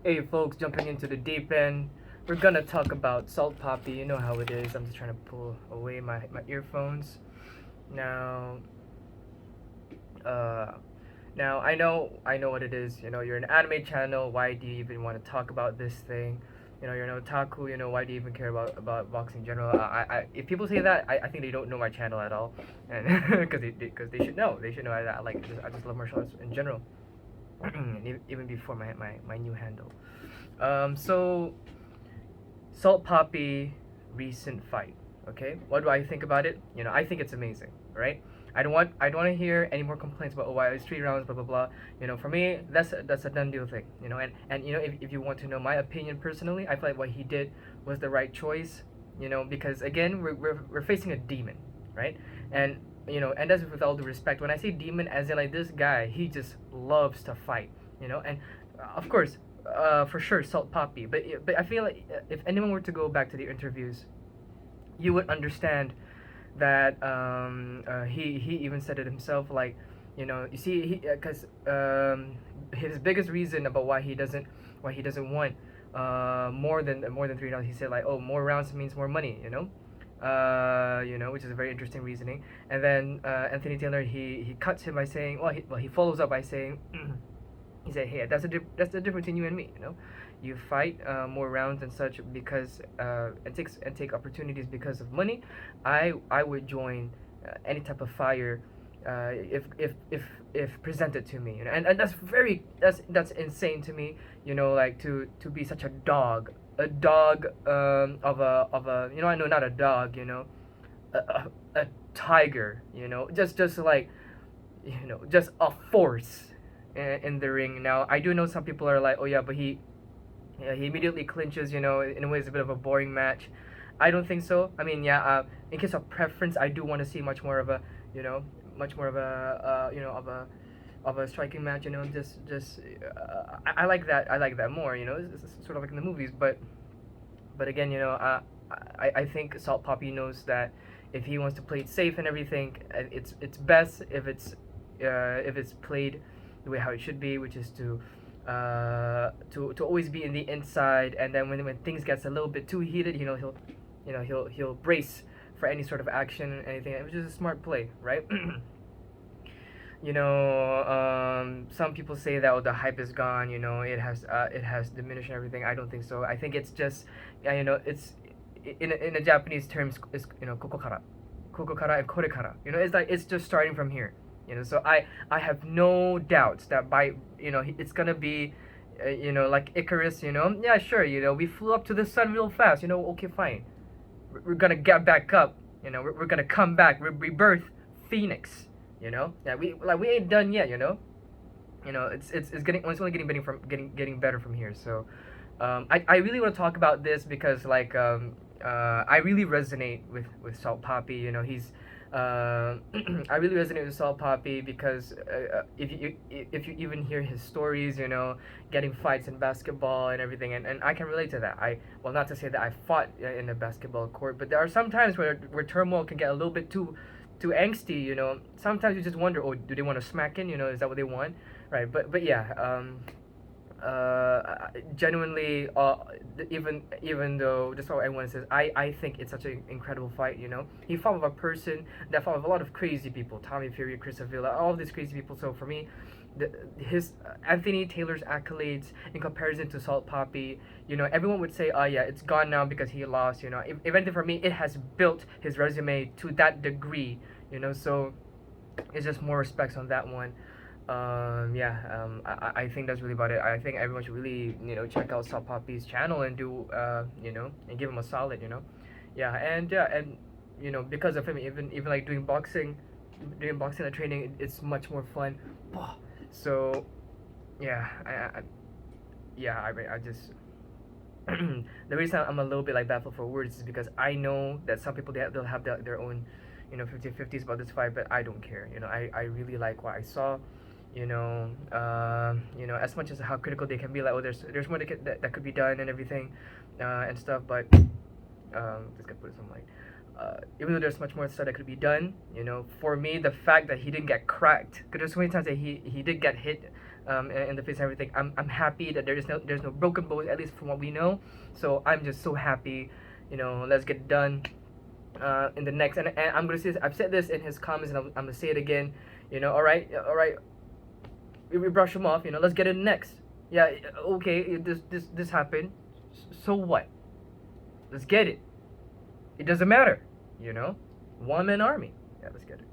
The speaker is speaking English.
Hey folks, jumping into the deep end. We're gonna talk about Salt Poppy. You know how it is. I'm just trying to pull away my earphones. Now, uh, now I know what it is. You're an anime channel. Why do you even want to talk about this thing? You're an otaku. Why do you even care about boxing in general? If people say that, I think they don't know my channel at all, and because they should know. They should know I just love martial arts in general, and even before my new handle. So Salt Poppy recent fight. Okay, what do I think about it? I think it's amazing, right? I don't want to hear any more complaints about, oh, why it's 3 rounds, blah blah blah. For me, that's a done deal thing. And if you want to know my opinion personally, I feel like what he did was the right choice. Because again, we're facing a demon, right? And and that's with all due respect. When I say demon, as in like this guy, he just loves to fight. And of course, for sure, Salt Poppy. But I feel like if anyone were to go back to the interviews, you would understand that he even said it himself. Like, you see, because his biggest reason about why he doesn't want more than 3 rounds. He said like, oh, more rounds means more money. Which is a very interesting reasoning. And then Anthony Taylor, he cuts him by saying, he follows up by saying. He said, "Hey, that's the difference in you and me. You fight more rounds and such because and take opportunities because of money. I would join any type of fire if presented to me. And that's insane to me. Like to be such a dog of a I know not a dog. A tiger. Just like just a force in the ring. Now, I do know some people are like, oh yeah, but he immediately clinches. In a way, it's a bit of a boring match. I don't think so. I mean, yeah. In case of preference, I do want to see much more of a, much more of a, of a striking match. I like that. I like that more. It's sort of like in the movies, but again, I think Salt Poppy knows that if he wants to play it safe and everything, it's best if it's played the way how it should be, which is to always be in the inside, and then when things gets a little bit too heated, he'll brace for any sort of action, anything, which is a smart play, right? Some people say that, oh, the hype is gone. It has diminished and everything. I don't think so. I think it's just, yeah, it's in a Japanese terms is kokokara and korekara. It's like it's just starting from here. So I have no doubts that by it's gonna be, like Icarus. Yeah, sure. We flew up to the sun real fast. Okay, fine. We're gonna get back up. We're gonna come back. Rebirth, Phoenix. Yeah, we ain't done yet. It's only getting better from here. So, I really want to talk about this because like I really resonate with Salt Poppy. He's I really resonate with Salt Poppy because if you even hear his stories, getting fights in basketball and everything, and I can relate to that. Not to say that I fought in a basketball court, but there are some times where turmoil can get a little bit too angsty. Sometimes you just wonder, oh, do they want to smack in? Is that what they want, right? But yeah. Genuinely, even though just what everyone says, I think it's such an incredible fight. He fought with a person that fought with a lot of crazy people: Tommy Fury, Chris Avila, all of these crazy people. So for me, his Anthony Taylor's accolades in comparison to Salt Poppy, everyone would say, oh yeah, it's gone now because he lost. If anything, for me, it has built his resume to that degree. So it's just more respects on that one. Yeah, I think that's really about it. I think everyone should really, check out Salt Poppy's channel and do, and give him a solid, yeah, and because of him, even like doing boxing and training, it's much more fun. So, yeah, I just the reason I'm a little bit like baffled for words is because I know that some people they'll have their own 50-50s about this fight, but I don't care. I really like what I saw. As much as how critical they can be, like, oh, there's more that could be done and everything, and stuff, but just gotta put it some light. Even though there's much more stuff that could be done, for me, the fact that he didn't get cracked, because there's so many times that he did get hit in the face and everything. I'm happy that there's no broken bones, at least from what we know. So I'm just so happy. Let's get done. In the next, and I'm gonna say this, I've said this in his comments, and I'm gonna say it again. All right, we brush him off. Let's get it next. Yeah, okay, this happened. So what? Let's get it. It doesn't matter. One man army. Yeah, let's get it.